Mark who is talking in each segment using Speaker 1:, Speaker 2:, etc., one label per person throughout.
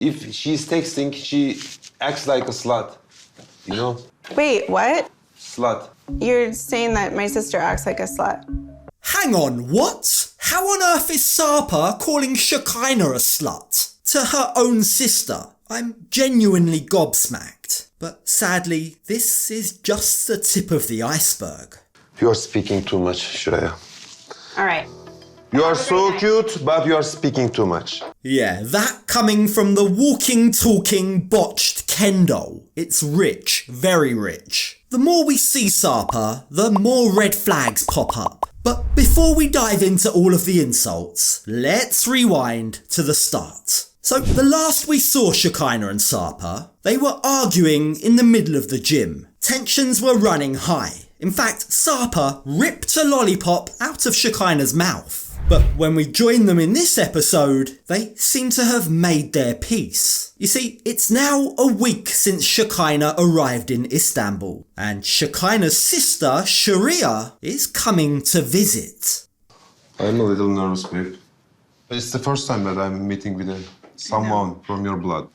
Speaker 1: If she's texting, she acts like a slut, you know?
Speaker 2: Wait, what?
Speaker 1: Slut.
Speaker 2: You're saying that my sister acts like a slut?
Speaker 3: Hang on, what? How on earth is Sarper calling Shekinah a slut? To her own sister? I'm genuinely gobsmacked. But sadly, this is just the tip of the iceberg.
Speaker 1: You are speaking too much, Shariyah.
Speaker 2: All right.
Speaker 1: You are so cute, but you are speaking too much.
Speaker 3: Yeah, that coming from the walking, talking, botched Ken doll. It's rich, very rich. The more we see Sarper, the more red flags pop up. But before we dive into all of the insults, let's rewind to the start. So the last we saw Shekinah and Sarper, they were arguing in the middle of the gym. Tensions were running high. In fact, Sarper ripped a lollipop out of Shekinah's mouth. But when we join them in this episode, they seem to have made their peace. You see, it's now a week since Shekinah arrived in Istanbul, and Shekinah's sister, Shariyah, is coming to visit.
Speaker 1: I'm a little nervous, babe. It's the first time that I'm meeting with someone from your blood.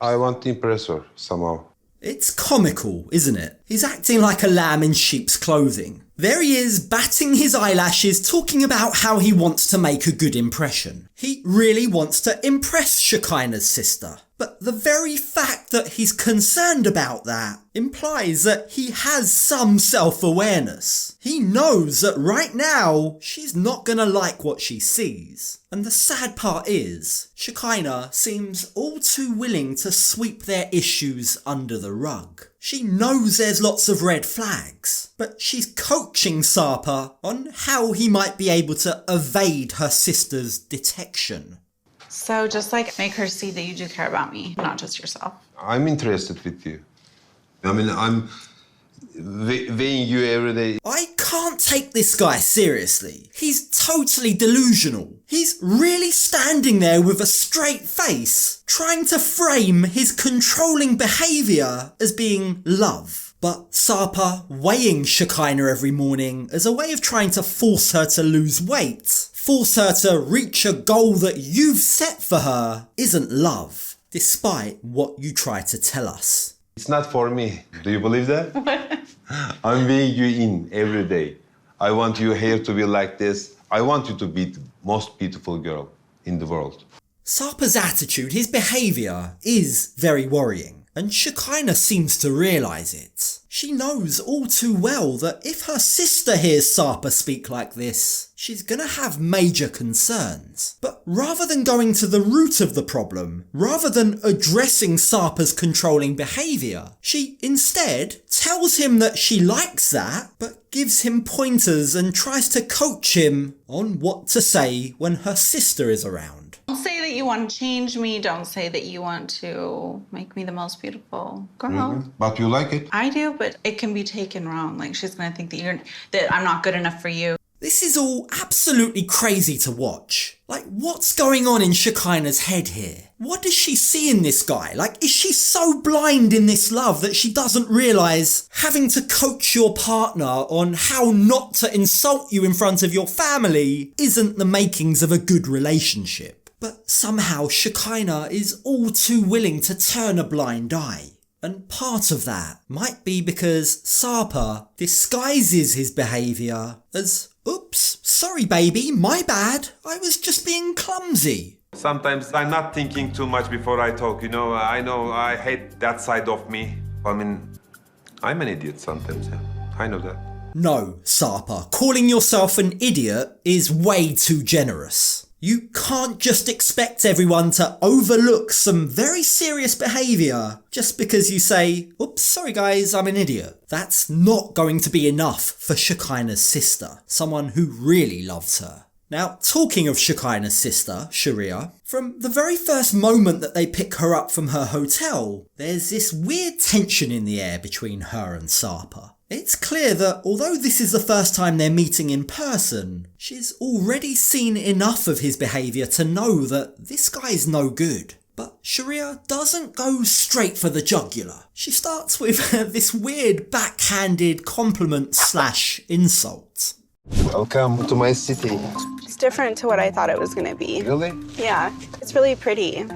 Speaker 1: I want to impress her somehow.
Speaker 3: It's comical, isn't it? He's acting like a lamb in sheep's clothing. There he is, batting his eyelashes, talking about how he wants to make a good impression. He really wants to impress Shekinah's sister. But the very fact that he's concerned about that implies that he has some self-awareness. He knows that right now, she's not gonna like what she sees. And the sad part is, Shekinah seems all too willing to sweep their issues under the rug. She knows there's lots of red flags, but she's coaching Sarper on how he might be able to evade her sister's detection.
Speaker 4: So just like make her see that you do care about me, not just yourself.
Speaker 1: I'm interested with you. I mean, I'm weighing you every day.
Speaker 3: I can't take this guy seriously. He's totally delusional. He's really standing there with a straight face, trying to frame his controlling behaviour as being love. But Sarper weighing Shekinah every morning as a way of trying to force her to lose weight, force her to reach a goal that you've set for her, isn't love, despite what you try to tell us.
Speaker 1: It's not for me. Do you believe that? I'm weighing you in every day. I want your hair to be like this. I want you to be the most beautiful girl in the world.
Speaker 3: Sarper's attitude, his behaviour, is very worrying. And Shekinah seems to realise it. She knows all too well that if her sister hears Sarper speak like this, she's gonna have major concerns. But rather than going to the root of the problem, rather than addressing Sarper's controlling behaviour, she instead tells him that she likes that, but gives him pointers and tries to coach him on what to say when her sister is around.
Speaker 4: Don't say that you want to change me. Don't say that you want to make me the most beautiful girl.
Speaker 1: But you like it?
Speaker 4: I do, but it can be taken wrong. Like she's gonna think that I'm not good enough for you.
Speaker 3: This is all absolutely crazy to watch. Like, what's going on in Shekinah's head here? What does she see in this guy? Like, is she so blind in this love that she doesn't realise having to coach your partner on how not to insult you in front of your family isn't the makings of a good relationship? But somehow Shekinah is all too willing to turn a blind eye. And part of that might be because Sarper disguises his behaviour as, oops, sorry baby, my bad, I was just being clumsy.
Speaker 1: Sometimes I'm not thinking too much before I talk, you know. I know I hate that side of me. I mean, I'm an idiot sometimes, yeah. I know that.
Speaker 3: No, Sarper, calling yourself an idiot is way too generous. You can't just expect everyone to overlook some very serious behaviour just because you say, oops, sorry guys, I'm an idiot. That's not going to be enough for Shekinah's sister, someone who really loves her. Now, talking of Shekinah's sister, Shariyah, from the very first moment that they pick her up from her hotel, there's this weird tension in the air between her and Sarper. It's clear that although this is the first time they're meeting in person, she's already seen enough of his behaviour to know that this guy's no good. But Shariyah doesn't go straight for the jugular. She starts with this weird backhanded compliment / insult.
Speaker 1: Welcome to my city.
Speaker 2: different to what I thought it was gonna be.
Speaker 1: Really?
Speaker 2: Yeah, it's really pretty.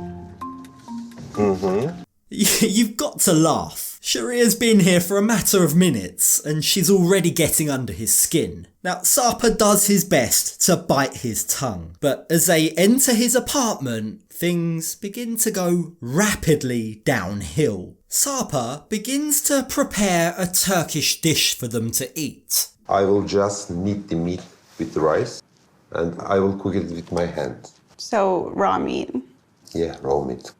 Speaker 3: You've got to laugh. Shariyah's been here for a matter of minutes and she's already getting under his skin. Now, Sarper does his best to bite his tongue, but as they enter his apartment, things begin to go rapidly downhill. Sarper begins to prepare a Turkish dish for them to eat.
Speaker 1: I will just knead the meat with the rice and I will cook it with my hands.
Speaker 2: So, raw meat.
Speaker 1: Yeah, raw meat.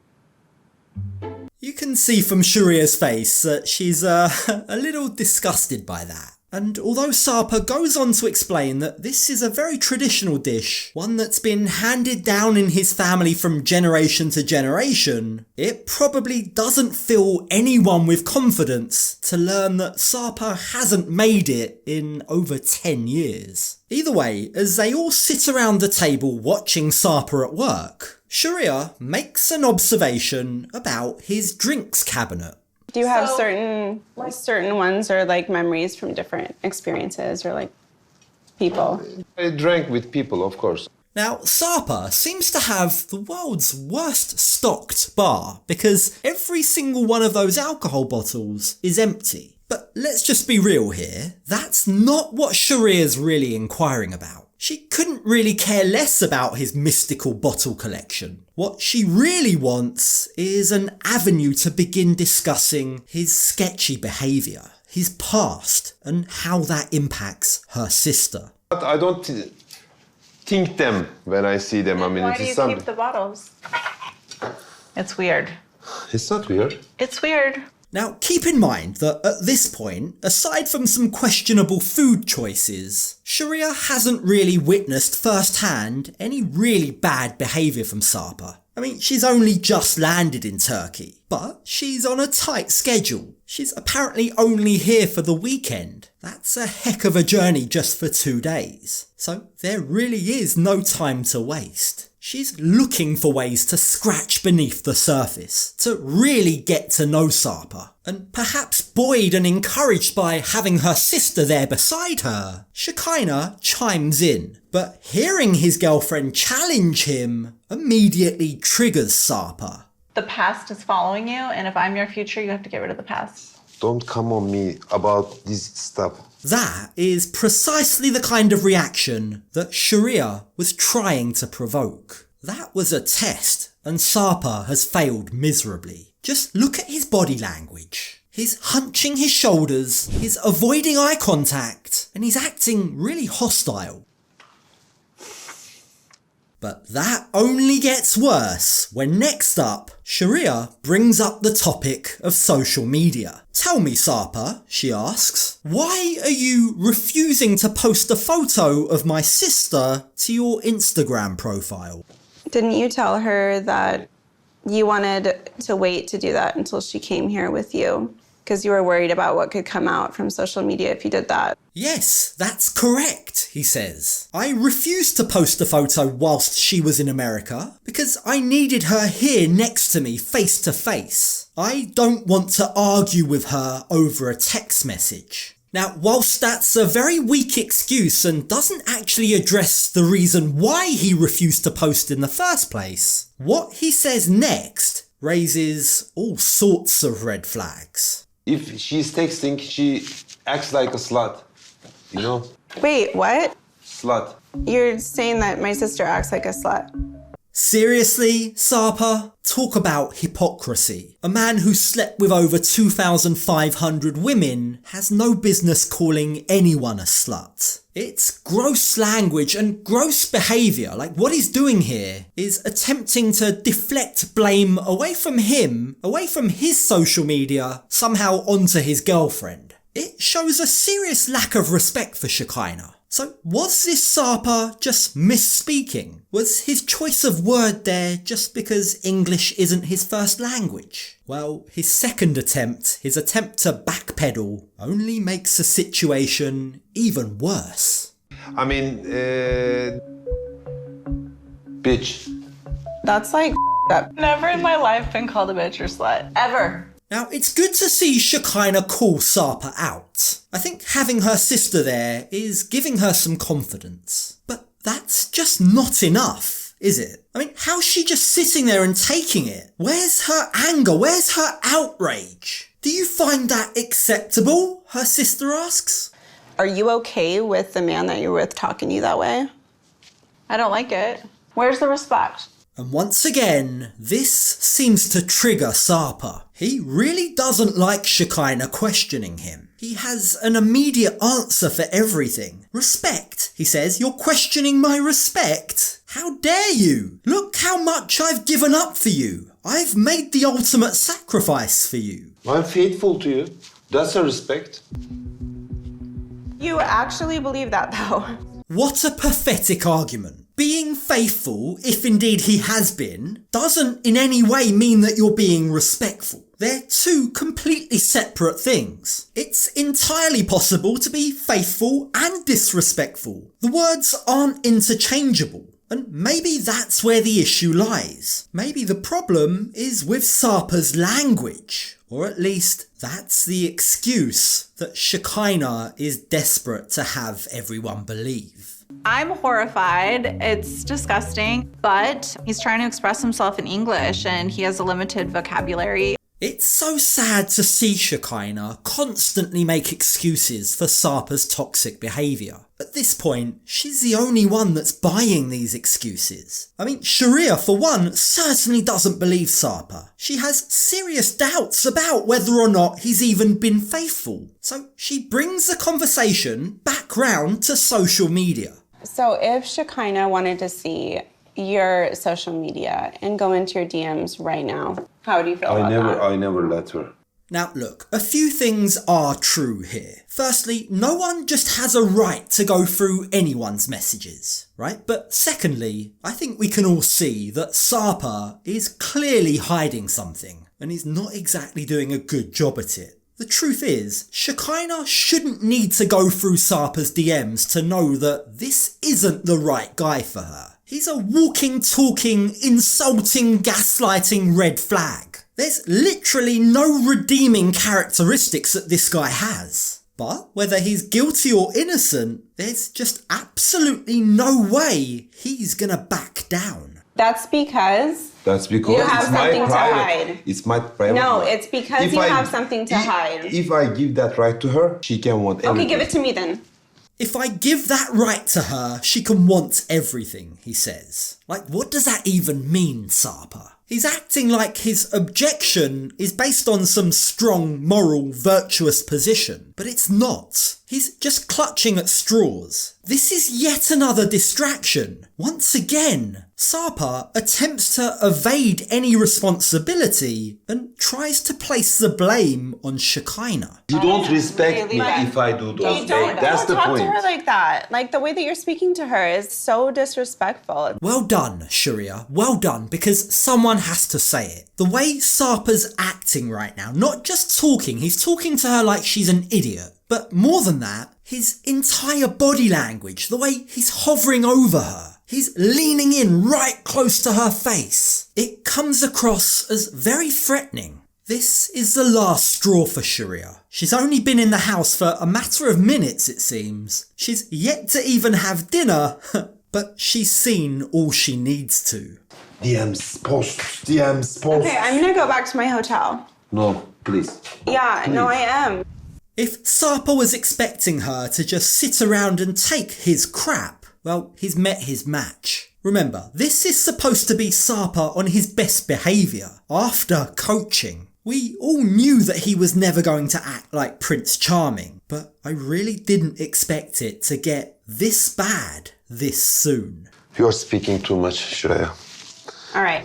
Speaker 3: You can see from Shariyah's face that she's a little disgusted by that. And although Sarper goes on to explain that this is a very traditional dish, one that's been handed down in his family from generation to generation, it probably doesn't fill anyone with confidence to learn that Sarper hasn't made it in over 10 years. Either way, as they all sit around the table watching Sarper at work, Shariyah makes an observation about his drinks cabinet.
Speaker 2: Do you have certain ones or like memories from different experiences or like people?
Speaker 1: I drank with people, of course.
Speaker 3: Now, Sarper seems to have the world's worst stocked bar because every single one of those alcohol bottles is empty. But let's just be real here, that's not what Shariyah's really inquiring about. She couldn't really care less about his mystical bottle collection. What she really wants is an avenue to begin discussing his sketchy behaviour, his past, and how that impacts her sister.
Speaker 1: But I don't think them when I see them. I mean,
Speaker 4: Why
Speaker 1: it
Speaker 4: do
Speaker 1: is
Speaker 4: you
Speaker 1: something.
Speaker 4: keep the bottles? It's weird.
Speaker 1: It's not weird.
Speaker 4: It's weird.
Speaker 3: Now, keep in mind that at this point, aside from some questionable food choices, Shariyah hasn't really witnessed firsthand any really bad behaviour from Sarper. I mean, she's only just landed in Turkey, but she's on a tight schedule. She's apparently only here for the weekend. That's a heck of a journey just for 2 days. So there really is no time to waste. She's looking for ways to scratch beneath the surface, to really get to know Sarper. And perhaps buoyed and encouraged by having her sister there beside her, Shekinah chimes in. But hearing his girlfriend challenge him immediately triggers Sarper.
Speaker 4: The past is following you, and if I'm your future, you have to get rid of the past.
Speaker 1: Don't come on me about this stuff.
Speaker 3: That is precisely the kind of reaction that Shariyah was trying to provoke. That was a test, and Sarper has failed miserably. Just look at his body language. He's hunching his shoulders, he's avoiding eye contact, and he's acting really hostile. But that only gets worse when next up, Shariyah brings up the topic of social media. Tell me, Sarper, she asks, why are you refusing to post a photo of my sister to your Instagram profile?
Speaker 2: Didn't you tell her that you wanted to wait to do that until she came here with you? Because you were worried about what could come out from social media if you did that.
Speaker 3: Yes, that's correct, he says. I refused to post the photo whilst she was in America because I needed her here next to me face to face. I don't want to argue with her over a text message. Now, whilst that's a very weak excuse and doesn't actually address the reason why he refused to post in the first place, what he says next raises all sorts of red flags.
Speaker 1: If she's texting, she acts like a slut. You know?
Speaker 2: Wait, what?
Speaker 1: Slut.
Speaker 2: You're saying that my sister acts like a slut.
Speaker 3: Seriously, Sarper? Talk about hypocrisy. A man who slept with over 2,500 women has no business calling anyone a slut. It's gross language and gross behaviour. Like, what he's doing here is attempting to deflect blame away from him, away from his social media, somehow onto his girlfriend. It shows a serious lack of respect for Shekinah. So was this Sarper just misspeaking? Was his choice of word there just because English isn't his first language? Well, his second attempt, his attempt to backpedal, only makes the situation even worse.
Speaker 1: I mean, bitch.
Speaker 2: That's like up.
Speaker 4: Never in my life been called a bitch or slut. Ever.
Speaker 3: Now, it's good to see Shekinah call Sarper out. I think having her sister there is giving her some confidence. But That's just not enough, is it? I mean, how's she just sitting there and taking it? Where's her anger? Where's her outrage? Do you find that acceptable? Her sister asks.
Speaker 2: Are you okay with the man that you're with talking to you that way?
Speaker 4: I don't like it. Where's the respect?
Speaker 3: And once again, this seems to trigger Sarper. He really doesn't like Shekinah questioning him. He has an immediate answer for everything. Respect, he says. You're questioning my respect? How dare you? Look how much I've given up for you. I've made the ultimate sacrifice for you.
Speaker 1: I'm faithful to you. That's a respect.
Speaker 2: You actually believe that, though?
Speaker 3: What a pathetic argument. Being faithful, if indeed he has been, doesn't in any way mean that you're being respectful. They're two completely separate things. It's entirely possible to be faithful and disrespectful. The words aren't interchangeable. And maybe that's where the issue lies. Maybe the problem is with Sarper's language. Or at least that's the excuse that Shekinah is desperate to have everyone believe.
Speaker 4: I'm horrified. It's disgusting, but he's trying to express himself in English and he has a limited vocabulary.
Speaker 3: It's so sad to see Shekinah constantly make excuses for Sarper's toxic behaviour. At this point, she's the only one that's buying these excuses. I mean, Shariyah, for one, certainly doesn't believe Sarper. She has serious doubts about whether or not he's even been faithful. So she brings the conversation back round to social media.
Speaker 2: So if Shekinah wanted to see your social media and go into your DMs right now, how do you feel about that?
Speaker 1: I never let her.
Speaker 3: Now look, a few things are true here. Firstly, no one just has a right to go through anyone's messages, right? But secondly, I think we can all see that Sarper is clearly hiding something and he's not exactly doing a good job at it. The truth is, Shekinah shouldn't need to go through Sarper's DMs to know that this isn't the right guy for her. He's a walking, talking, insulting, gaslighting red flag. There's literally no redeeming characteristics that this guy has. But whether he's guilty or innocent, there's just absolutely no way he's gonna back down.
Speaker 2: That's because
Speaker 1: You have
Speaker 2: something to hide.
Speaker 1: It's my private.
Speaker 2: No, it's because you have something to hide.
Speaker 1: If I give that right to her, she can want everything.
Speaker 2: Okay, give it to me then.
Speaker 3: If I give that right to her, she can want everything, he says. Like, what does that even mean, Sarper? He's acting like his objection is based on some strong, moral, virtuous position, but it's not. He's just clutching at straws. This is yet another distraction. Once again, Sarper attempts to evade any responsibility and tries to place the blame on Shekinah.
Speaker 1: You don't respect me
Speaker 2: Really?
Speaker 1: if I do those things.
Speaker 2: Don't
Speaker 1: That's the
Speaker 2: talk
Speaker 1: point.
Speaker 2: to her like that. Like, the way that you're speaking to her is so disrespectful.
Speaker 3: Well done, Shariyah. Well done, because someone has to say it. The way Sarper's acting right now, not just talking, he's talking to her like she's an idiot. But more than that, his entire body language, the way he's hovering over her, he's leaning in right close to her face. It comes across as very threatening. This is the last straw for Shariyah. She's only been in the house for a matter of minutes, it seems. She's yet to even have dinner, but she's seen all she needs to.
Speaker 1: DMs, posts, DMs, posts.
Speaker 2: Okay, I'm gonna go back to my hotel.
Speaker 1: No, please.
Speaker 2: Yeah, no, I am.
Speaker 3: If Sarper was expecting her to just sit around and take his crap, well, he's met his match. Remember, this is supposed to be Sarper on his best behaviour, after coaching. We all knew that he was never going to act like Prince Charming, but I really didn't expect it to get this bad this soon.
Speaker 1: You're speaking too much, Shariyah.
Speaker 2: All right.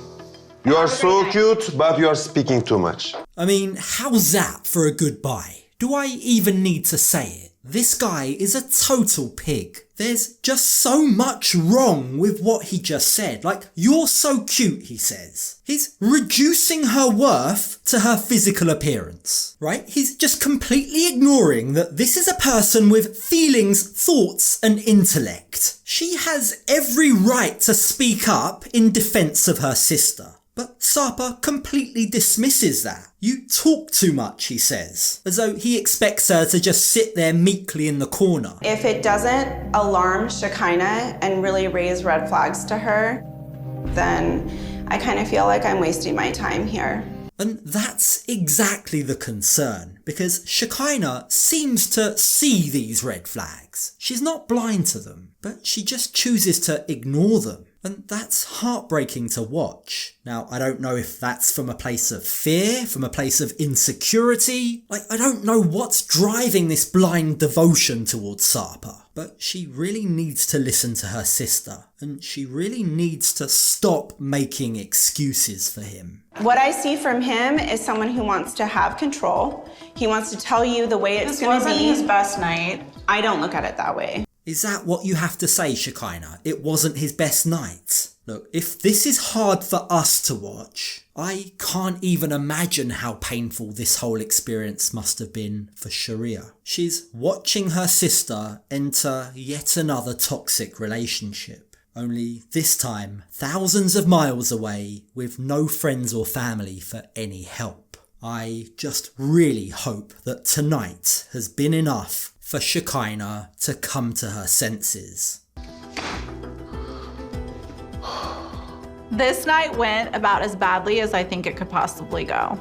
Speaker 1: You are so cute, but you are speaking too much.
Speaker 3: I mean, how's that for a goodbye? Do I even need to say it? This guy is a total pig. There's just so much wrong with what he just said. Like, you're so cute, he says. He's reducing her worth to her physical appearance, right? He's just completely ignoring that this is a person with feelings, thoughts, and intellect. She has every right to speak up in defense of her sister. But Sarper completely dismisses that. You talk too much, he says, as though he expects her to just sit there meekly in the corner.
Speaker 2: If it doesn't alarm Shekinah and really raise red flags to her, then I kind of feel like I'm wasting my time here.
Speaker 3: And that's exactly the concern, because Shekinah seems to see these red flags. She's not blind to them, but she just chooses to ignore them. And that's heartbreaking to watch. Now, I don't know if that's from a place of fear, from a place of insecurity. I don't know what's driving this blind devotion towards Sarper. But she really needs to listen to her sister. And she really needs to stop making excuses for him.
Speaker 2: What I see from him is someone who wants to have control. He wants to tell you the way it's going to be.
Speaker 4: This wasn't his best night.
Speaker 2: I don't look at it that way.
Speaker 3: Is that what you have to say, Shekinah? It wasn't his best night? Look, if this is hard for us to watch, I can't even imagine how painful this whole experience must have been for Shariyah. She's watching her sister enter yet another toxic relationship. Only this time, thousands of miles away, with no friends or family for any help. I just really hope that tonight has been enough for Shekinah to come to her senses.
Speaker 4: This night went about as badly as I think it could possibly go.